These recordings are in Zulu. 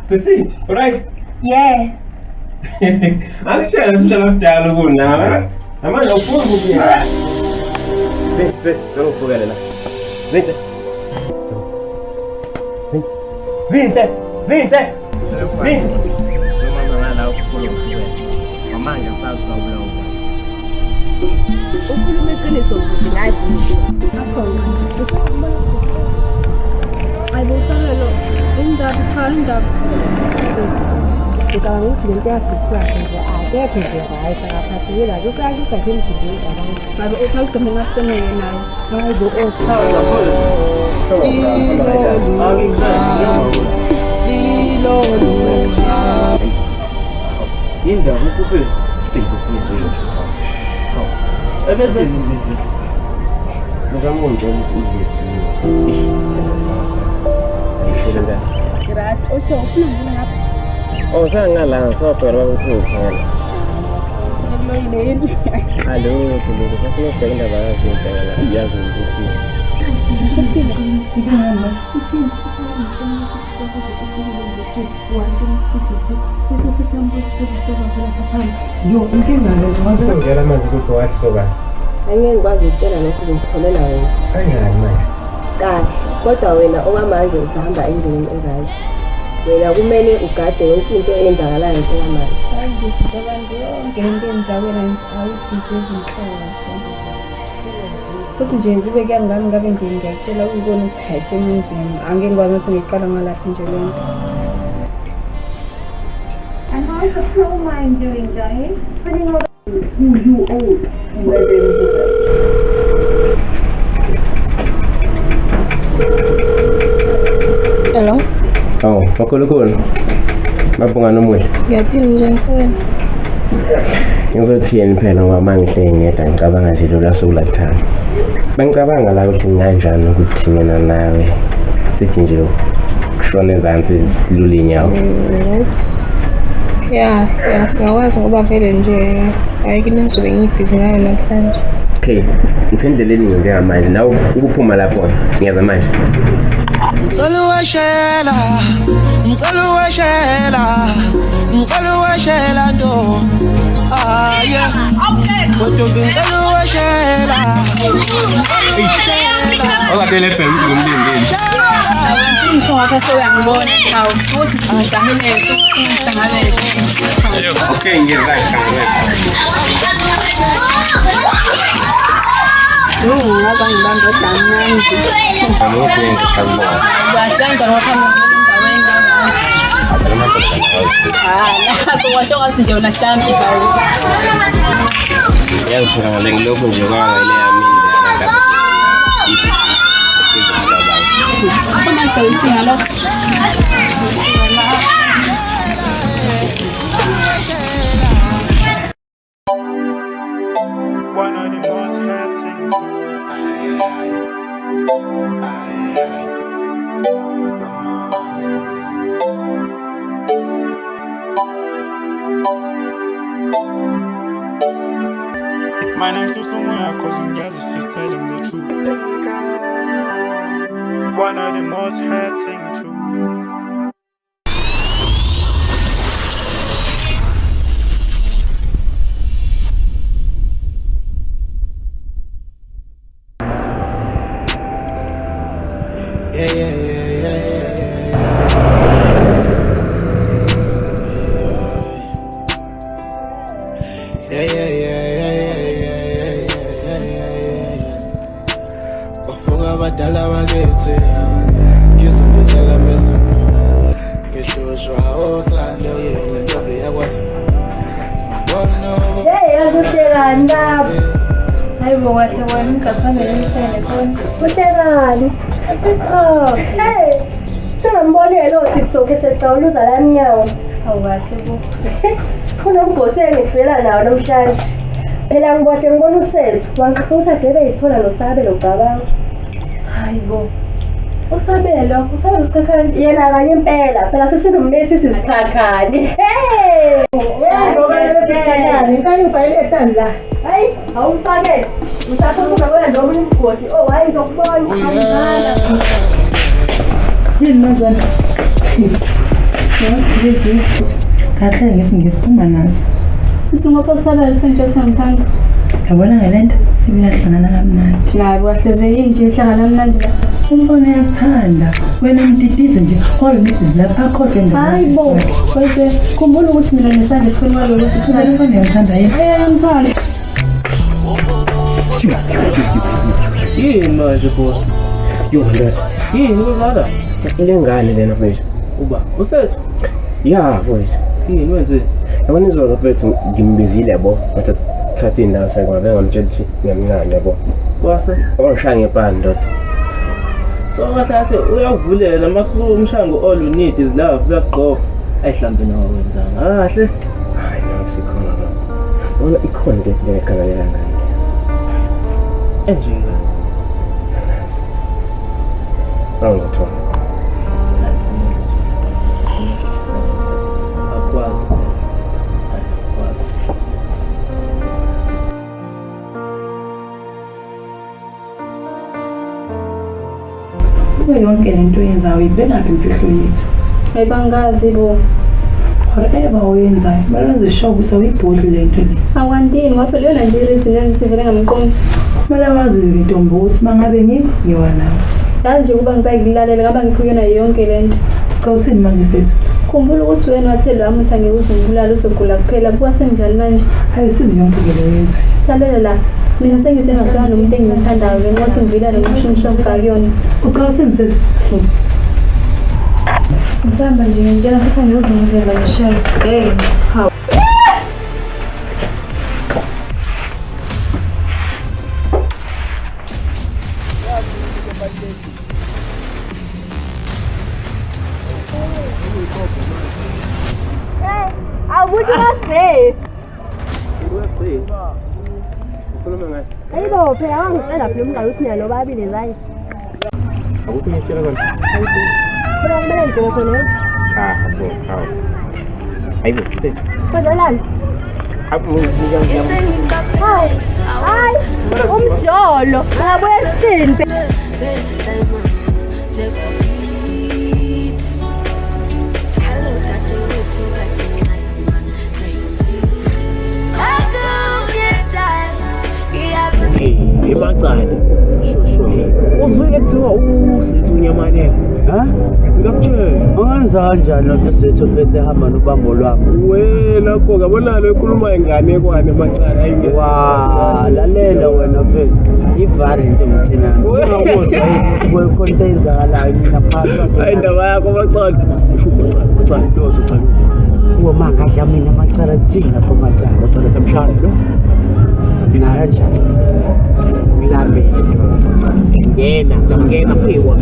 Sisi, alright? Yeah. Angishela kudala kunawe. Amanje awufuni ukuphila. Zinhle, ngikufukele la. Zinhle. Zinhle. Zinhle. Zinhle. Noma ngala ukufuna ukufukela. Manje asazi ukubula ukubona. Ukhulume iqiniso ukuthi ngayifunda. Ayibusalelo indaba cha indaba Ngicabanga ukuthi lento yasifika nje akekho nje right akaphathekile ake ukahle ukade emthini ngicabanga. ngabe ukhawuse mina kutemeke nayo. Hayibo Indaba ukube ngikufuzile. Ebese sisithi. Ngizama nje ukuzisiza. Right, osho ufuna ngibona ngapha. Oh, sangalanga sophela ukukhona. Loyini. Hallo, kuloko sasibheka indaba yakho impela yazi ukuthi ngela manje ukuthi wathi soba. angeke ngikwazi ukutshela lokho uzositholela wena. Kanjani manje? Kahle, kodwa wena okwamanje usahamba endleleni e-right. Wena kumele ugade yonke into eyenzakalayo okwamanje. Abantu yonke into enzakela nje ayideserve inhloko. Futhi nje kube kuyangami ngabe nje ngiyatshela ukubona ukuthi hayi sheminzima angeke ngikwazi ukuthi ngiqala ngalapha nje lonke. And how is the flow mind doing, Jai? Putting out who you own and where they represent. Hello? Oh, makhulukhulu. Mabonga nomuhle. Ngiyaphila njani sewena? Ngizothini phela ngoba mangihle ngedwa ngicabanga nje lola suku lakuthana. Bengicabanga la ukuthi kanjani ukuthi mina nawe sithi nje kushona ezansi silule inyawo. Yeah, singakwazi ngoba vele nje ayikho into engizobe ngibhizi ngayo namhlanje. Okay, ngisendleleni njengamanje nawe ukuphuma lapho ngiyeza manje. Ngicela uweshela ndo. Yeah. Kodwa ngicela uweshela. Okadele FM ngumlindeni. Abantu ngapha sewuyangibona hawu futhi ngidamile sokuhlangabeza. Okay, ngiyeza ngihlangabeza. Ngabe ngibamba odamnandi. Amuke ngikhambo. Basenza ngokuhamba endaweni nakho washo ngathi nje unahlamba izalo. Yazi ngilokho nje kwangale yami ngiyakade. Khona ngicela ngalo. One of the most hurting. My next to someone cousin yes, she's telling the truth. One of the most hurting truth. Wafunga badala bakithi ngizondizela bese ngisho uthando yena ntombi yakwazi Yakuhlekani hayibo kahle wena ungafanele ngithele khona. Uhlekani? Oh, hey. Sengambonile othi kusoke secawuluza la nyawo. Awukahle bo. Khona ubhose ngifela nawo namhlanje. Phela ngibona uSethu wangixoxa debe yithola noSabelo Gcabanga. Hayibo. Usabelo sikhakhani yena kanye impela phela sesinomesi sisikhakhani. Hey! Ngoba lesikhakhani ngicela ufayile ethani la. Hayi, awumfake. Usathola wena noma umgodi. Oh, hayi ngokubona awuzala. Yini manje? Kahle ngesiphuma nazo. Isingopho salala sentsha sangithanda. Yabona ngelento sibinahlangana kamnandi. Hayi wahleze yinje ihlangana mnandi. Umfana yakuthanda. Wena mtitize nje all Mrs. lapha akhohle nje. Hayibo. Bese khumbula ukuthi mina nesandla ekhona kwalo ukuthi Sibale mfana yakuthanda yini? ayamthanda. Yini manje boss? Yona. Yini kuzala? Ile ngane lena mfethu. Uba usethu Ya mfethu. yini wenze? Yabona izolo mfethu ngimbizile yabo. Wathatha indawo sakhe bengamtshela ukuthi ngiyamncane yabo. Kwase Ongishaya ngepani ndoda. so kahle uyavulela mase umshango all you need is love uyaqoqa ayihlambe nawe wenzanga kahle. Hayi nasikhona la. Wona ikhona into engekalalela ngane. Enjenga Awuzothola. akwazi akwazi Kube yonke lento oyenzayo uyibekaphi imfihlo yethu? Ayibangazi bo. Whatever oyenzayo, balwenze sure ukuthi awuyibhodli lento le. Awandini ngapha leyo nje ireason engisivele ngamqondo. Kumele wazi intombi ukuthi mangabe ngiwa nawe. Kanje kuba ngisayikulalela ngaba ngikhuyona yonke lento. Cha uthini manje sethu? Khumbula ukuthi wena wathela wami ukuthi angikuze ngibulala uzogula kuphela kuba senjani manje. Ayisizi yonke le oyenzayo. Lalela la. Mina sengisengahlala nomuntu engimthandayo ngenxa ngivila nokushintsha kuyona. Ucha uthini sethu? Ngisamba nje ngiyela futhi ngizongivela ngishaya. Hey, hawu. Awuthi base. Ukhuluma ngayo. Ayibo phela wangicela phela umngane uthi nalo babili zanye. Akukho ngitshela konke. Phela kumele ngijike khona. Bo, hawu. Ayibo, sethu. Kwenzelani? Hayi. Hayi, umjolo. Ngabuye sithini? Emacane. Uzuke kuthiwa usethu unyamalele. Ha? Ngakutshela. Angenza kanjani lo sethu fethu ehamba nobambo lwami? Wena ko ngabonalo ekhuluma ingane kwane macala ayingeke. Wa, lalela wena fethu. Ivarent engithina. Uyakuzwa yini konke enzakalayo mina phakathi. Hayi ndaba yakho macala. Macala ntozo cha. Uma ngadla mina macala thina lapho macala. Macala samshaya lo. Na kanjani? Ngilambile. Samngena kwiwa.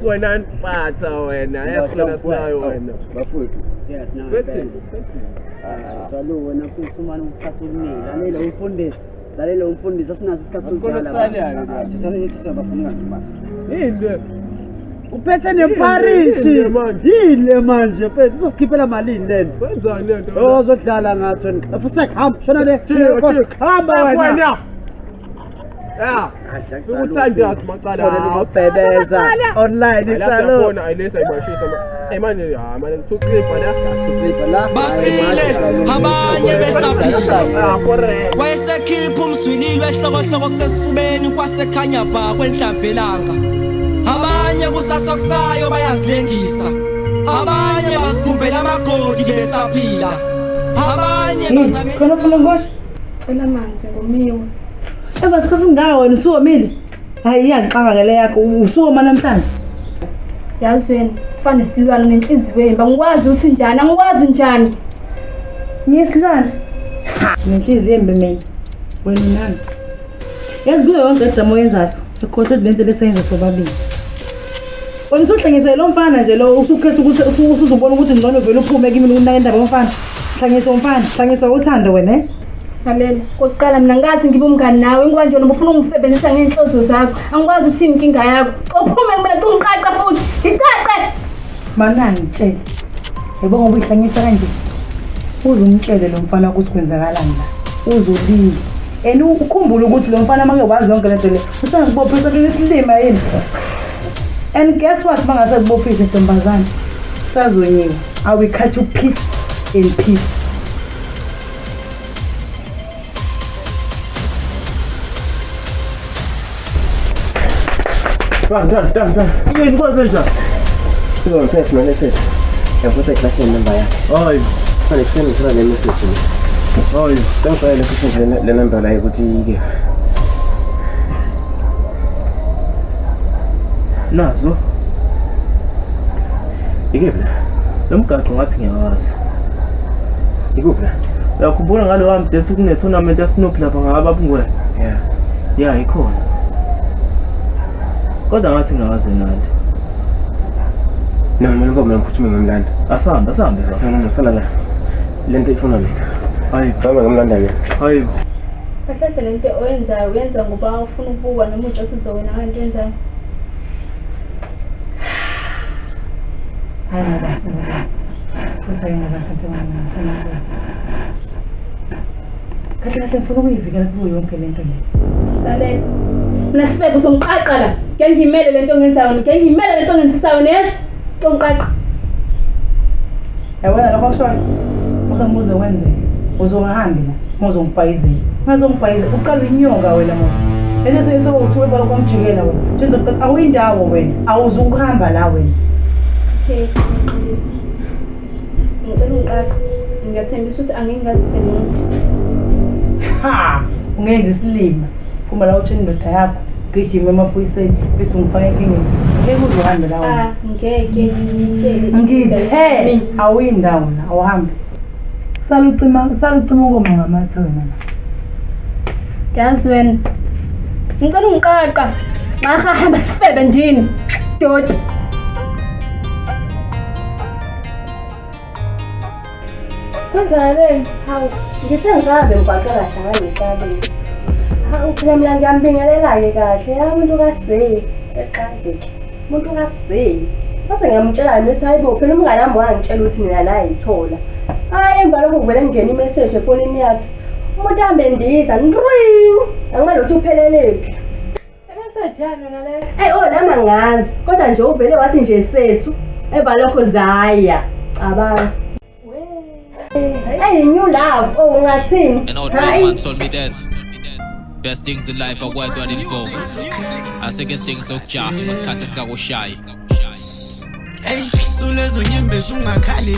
Wena mpatha wena. Yasona sinayo wena. Bafuthu. Yes, na. Fethi. Salo wena futhi umane ukuthatha ukunika. Lalela umfundisi asinazo isikhathi sokudlala. Thatha bafuna ngani Yini? uphethe neParis yile manje mfethu uzokhiphela malini lena Wenzani lento? ozodlala ngathi wena futhi hamba shona le hamba wena Ya. Ukuthanda macala. Ubebeza online itsalo Yabona ayilesa ibashisa. Manje manje 2 clip la. Bafile abanye besaphila Correct. wayesekhipha umzwililo ehlokohloko kusesifubeni kwasekhanya bha kwenhlavelanga abanye kusasokusayo bayazilengisa abanye basikumbela amagodi besaphila abanye bazame Khona ufuna ngosho? Cela amanzi ngomiwe. Ebasikhathi ngawe wena usuwomile? Hayi iyaqhanga ngale yakho usuwoma namhlanje. Yazi wena kufane silwana nenhliziyo emba ngikwazi ukuthi njani angikwazi njani. Ngiyesilwana. Nenhliziyo embe mina. Wena nani? Yazi kuyo yonke idamo yenzayo. Ekhohle lento lesenza sobabili. Wena usuhlengise lo mfana nje lo usukhesa ukuthi usuzobona ukuthi ngcono vele uphume kimi ukunaka indaba yomfana. Hlangisa umfana, hlangisa uthando wena. Lalela, kokuqala mina ngazi ngibe umngani nawe inkwanje wena ubufuna ungisebenzisa ngenhloso zakho. Angikwazi usini inkinga yakho. Uphume mina ungiqaqa futhi. Iqaqe. Manani ngitshela. Yebo ngoba uyihlangisa kanje. Uzumtshele lo mfana ukuthi kwenzakalani la. Uzulile. Ukhumbule ukuthi lo mfana make wazi yonke lento le. Usangibophisa lesilima yini? And guess what mangase kubophisa intombazana? Sazonyiwe. I will cut you piece in piece. Done. Yini kwenze njani? Sizomthetha message. Yabuse classini number yakhe. Hayi. Fanele kusendithela le message. Hayi. Ngicela ukuthi le number la ukuthi ike. Nazo. Ikephi la? Lo mgaqo ngathi ngiyawazi. Ikuphi la? Uyakhumbula ngalo wami desi kune tournament yaSnoop lapha ngababungwe. Yeah. Yeah, ikhona. Kodwa ngathi ngawazi nandi. No, mina ngizomela ngiphuthume ngomlanda. Asambe bro. No, sala la. Lento ifuna mina. Hayi, Ngizoma ngomlanda mina. hayi. Kahle lento oyenzayo uyenza ngoba ufuna ukubukwa noma uJosi uzowena ngento enzayo. Hayi ngoba. Kusayena kahle ngifuna kahle ngifuna ukuyivikela kuyo yonke lento le. Lalela. Mina sifeke uzongiqaqa la. Ngeke ngimele lento ongenzayo, ngeke ngimele lento ongenzisayo neza. Tongiqaqa. Yabona lokho kushoyo. Uhambuze wenze. Uzongahambi la. Mozongibhayizela. Ngazongibhayizela. Uqala inyonga wena mos. Bese sewuthuwe balo komjikela wena. Njengoba awuyindawo wena. Awuzukuhamba la wena. Okay, ngicela. Ngicela ungiqaqa. Ngiyathembisa ukuthi angingazise muntu. Ha! Ungenza isilima. Uma la utshela indoda yakho. Gijima emaphoyiseni bese ungifaka enkingeni. Ngeke uzohambe la wena. Ngeke ngitshele. Ngithe awuyindawo la awuhambi. Salucima ukoma ngamathe wena. Yazi wena. Ngicela ungiqaqa. Ngahamba sifebe ndini. Doti. Kwenzakale, hawu, ngithe ngizabe ngibaqala kahle ngalesabeni. Hawu, phela mina ngiyambingelela-ke kahle, umuntu kaSeyi, eqadeke. Umuntu kaSeyi. Base ngiyamtshela ngithi hayibo, phela umngane wami wangitshela ukuthi mina la yithola. Hayi, emva lokho kuvele ngene imessage efonini yakhe. Umuntu ahambe ndiza, ndring. Angimele ukuthi uphelelephi. Imessage yani yona le. Nami angazi, kodwa nje uvele wathi nje sethu. Emva lokho zaya. Cabanga. Hey, new love. Oh, ngathini? An old man told me that best things in life are worth running for. I say que things so jar, usikhathi sikakushayi. Hey, sulezo nyembe ungakhali.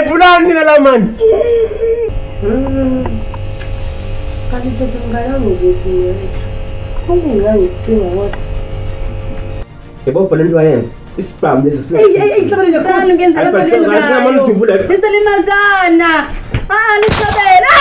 Ufuna fulani la man. Kanti sesingana ngikuphi? Kungengangicinga kodwa. Yebo phela into ayenza. Isibhamu lesi Sabele Sani ngenza Ayiphela lento ngathi leyo. ngamanje uvula. Liselimazana. Lisabela.